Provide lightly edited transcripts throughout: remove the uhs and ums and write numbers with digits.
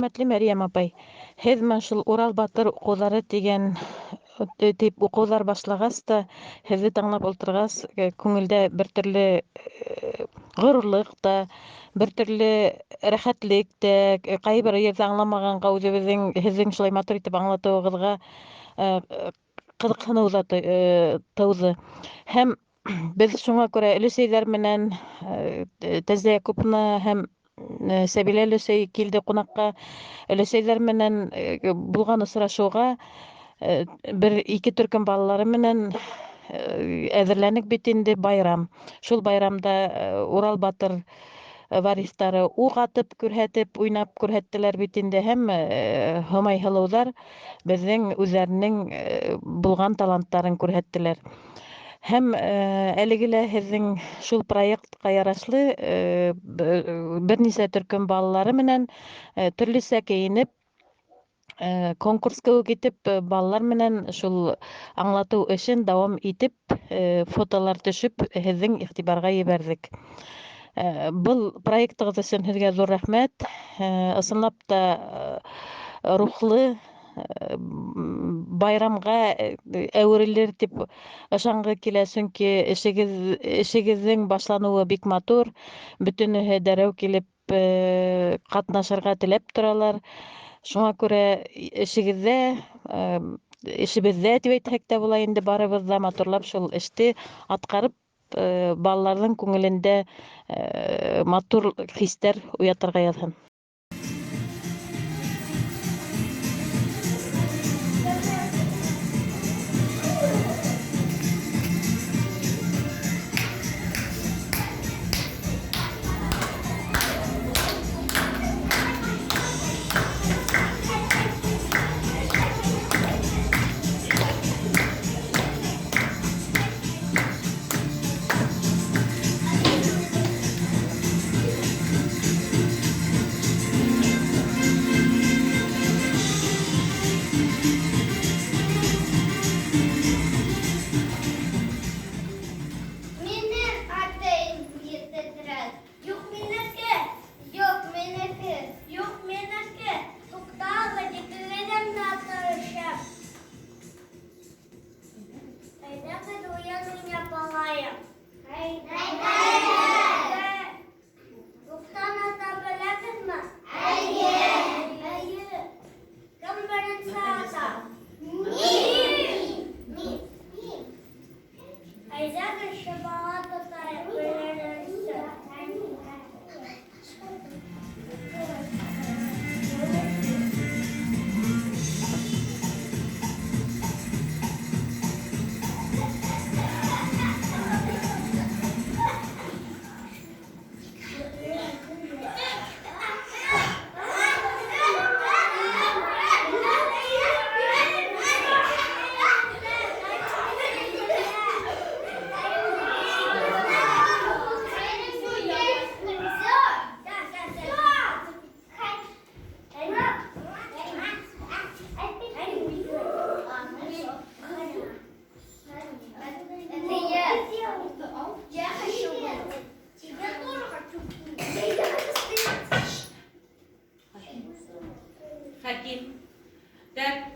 Хөрмәтле Мәрйәм апай, һеҙ шул Урал батыр уҡыуҙары тигән тип уҡыуҙар башлағас та, һеҙҙе тыңлап ултырғас, күңелдә бер төрлө ғорурлыҡ та, бер төрлө рәхәтлек тә, ҡайһы бер ерҙә аңламағанға үҙебеҙҙең һеҙҙең шулай матур итеп аңлатыуығыҙға ҡыҙыҡһыныу ҙа тыуҙы. Һәм беҙ шуға күрә өләсәйҙәр менән Тәзлә Яҡуповна һәм Сәбилә өләсәй килде ҡунаҡҡа. Өләсәйҙәр менән булған осрашыуға бер-ике төркөм балалары менән әҙерләнек бит инде байрам. Шул байрамда Урал батыр варистары уҡ атып күрһәтеп, уйнап күрһәттеләр бит инде һәм һомай һылыуҙар беҙҙең үҙҙәренең булған таланттарын күрһәттеләр. Һәм әлеге лә һеҙҙең шул проектҡа ярашлы бер нисә төркөм балалары менән төрлөсә кейенеп, конкурс кеүек итеп, балалар менән шул аңлатыу эшен дауам итеп, фотолар төшөп, һеҙҙең иғтибарға ебәрҙек. Был проектығыҙ өсөн һеҙгә ҙур рәхмәт. Ысынлап та рухлы байрамға әүерелер тип ышанғы килә, сөнки эшегеҙҙең башланыуы бик матур, бөтөнөһө дәрәү килеп ҡатнашырға теләп торалар. Шуңа күрә эшебеҙҙә тип әйтһәк тә була инде, барыбыҙ ҙа матурлап шул эште атҡарып, балаларҙың күңелендә матур хистәр уятырға яҙһын.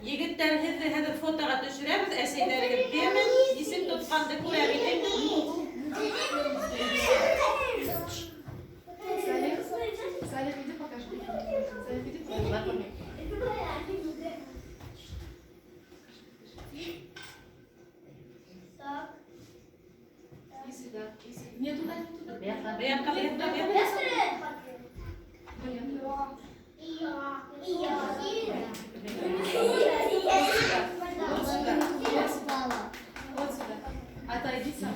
Егеттәр һеҙҙе хәҙер фотоға төшөрәбеҙ, әсәйҙәрегеҙ бирмән, исем тотҡанды күрә бит инде. Салих, иди покажи. Салих, иди покажи. Так. И сюда. Нет, туда, не туда. Беяққа. Вот сюда. Отойди сам.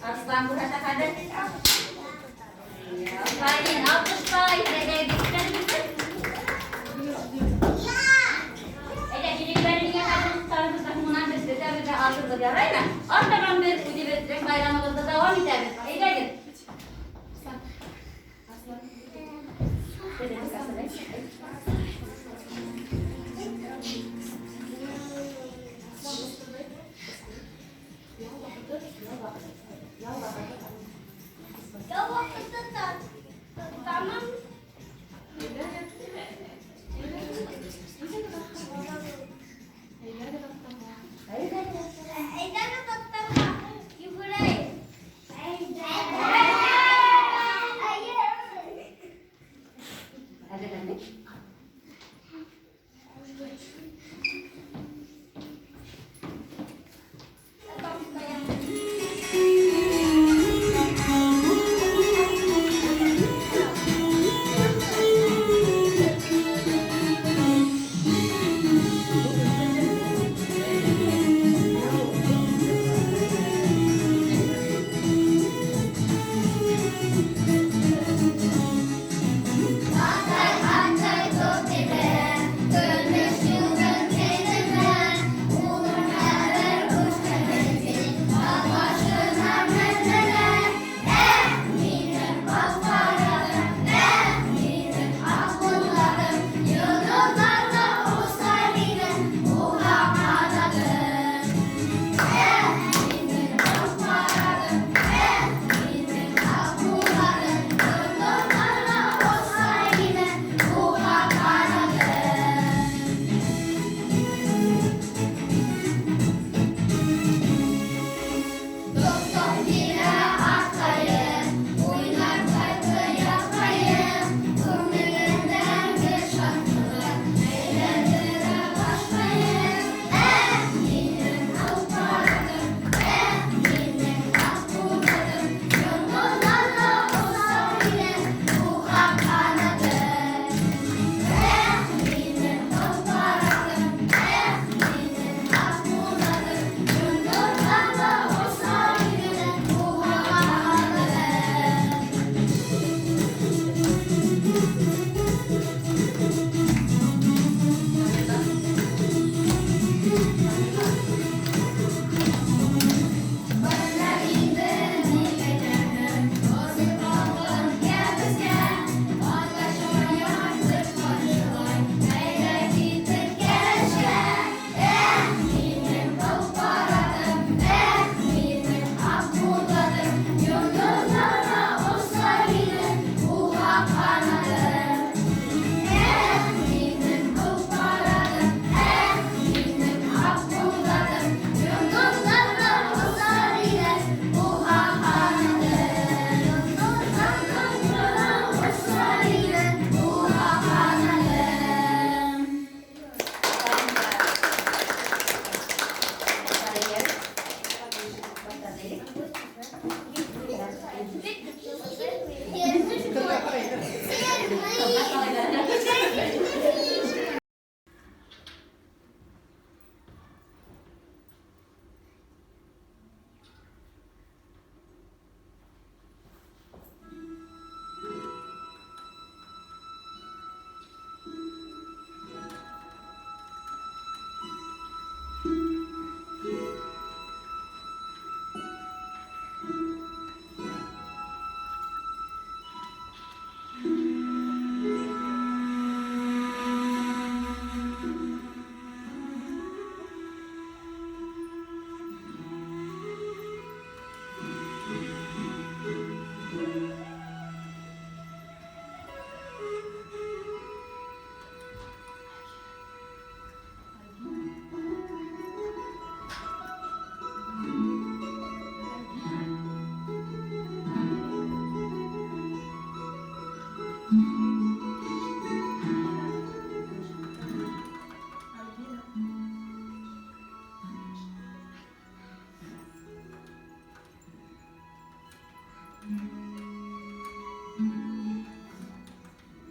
Aslan burada hadi. Aferin, alkışlar. Aldırdı ya, değil mi? Arkadan bir ucu verdik, bayramımızda devam ederiz. İyi gelin. Tamam.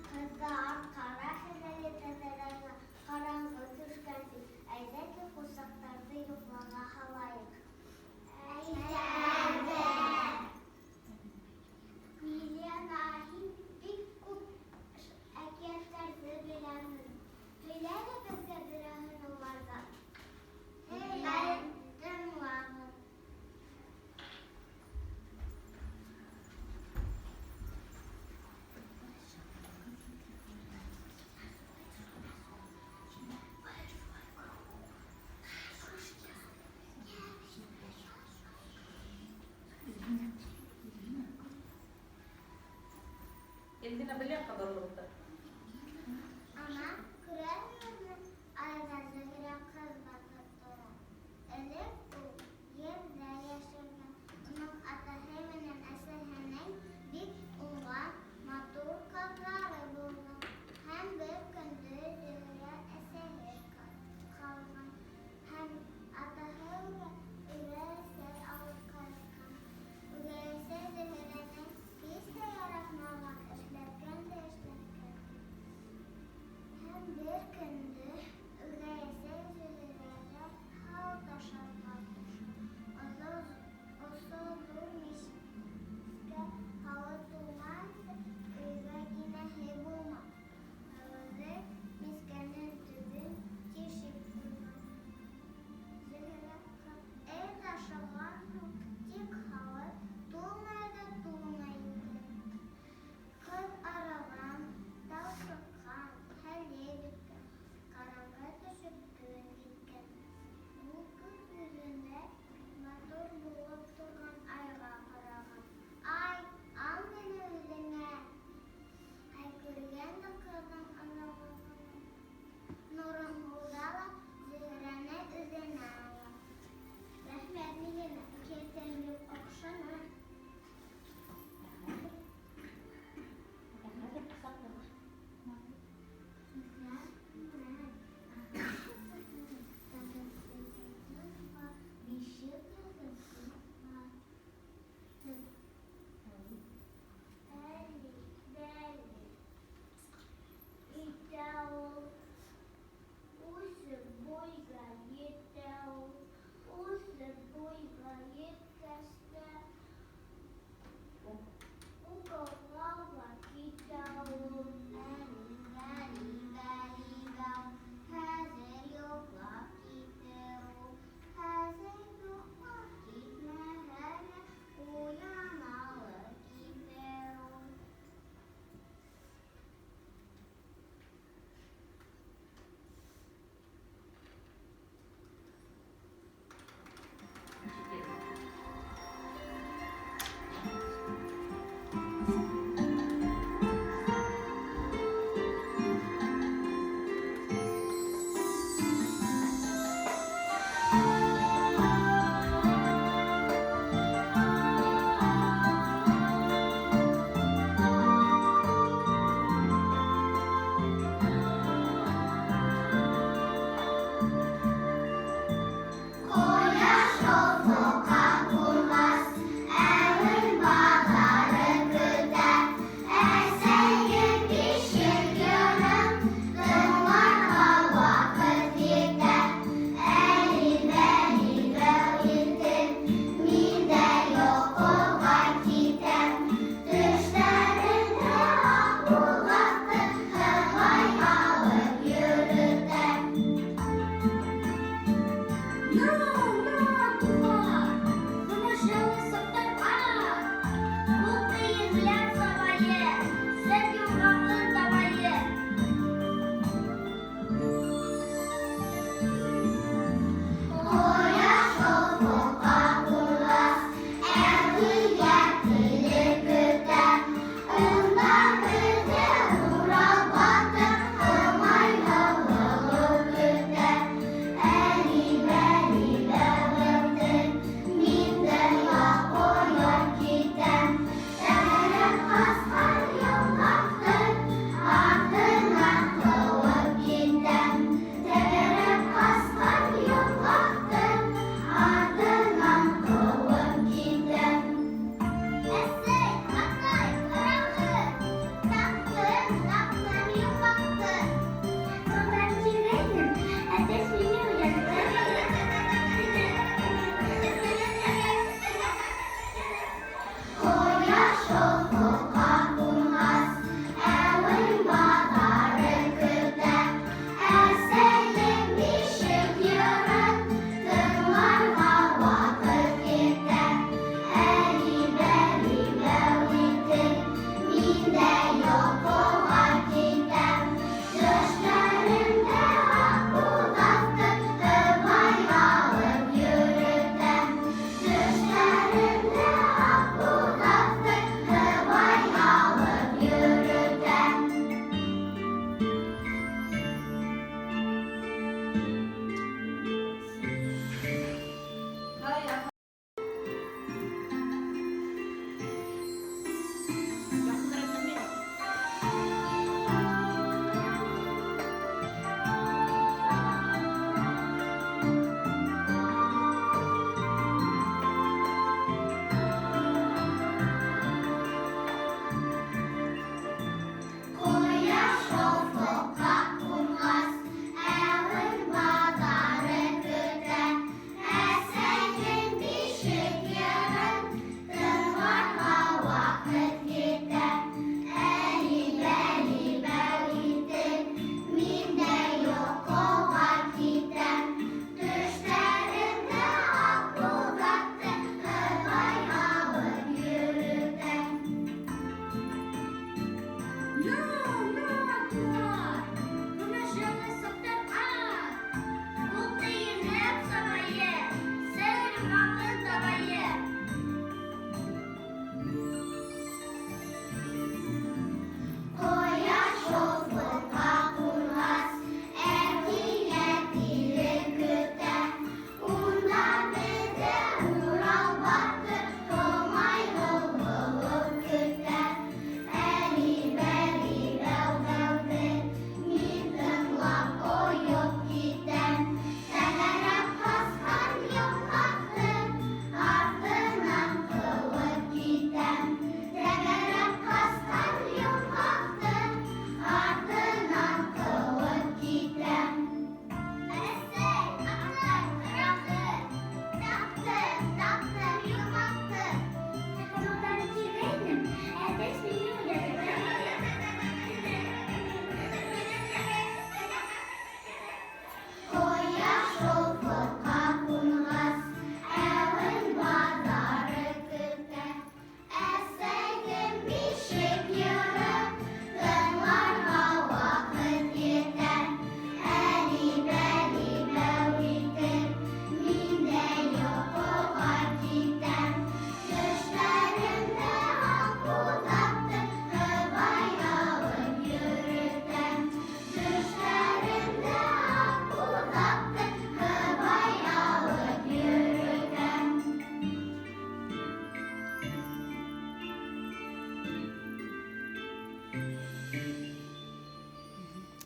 Kızlar kara şelale tepelerine karanlık düşkensin. Eydeki kursaklarda yuklağa halayık. Eyderde. Bilye dahi bir kup eketlerse bilenir. Bilere kızga dirahın olardı. Eydem vardı. Eldine bile kadar oldu. Ama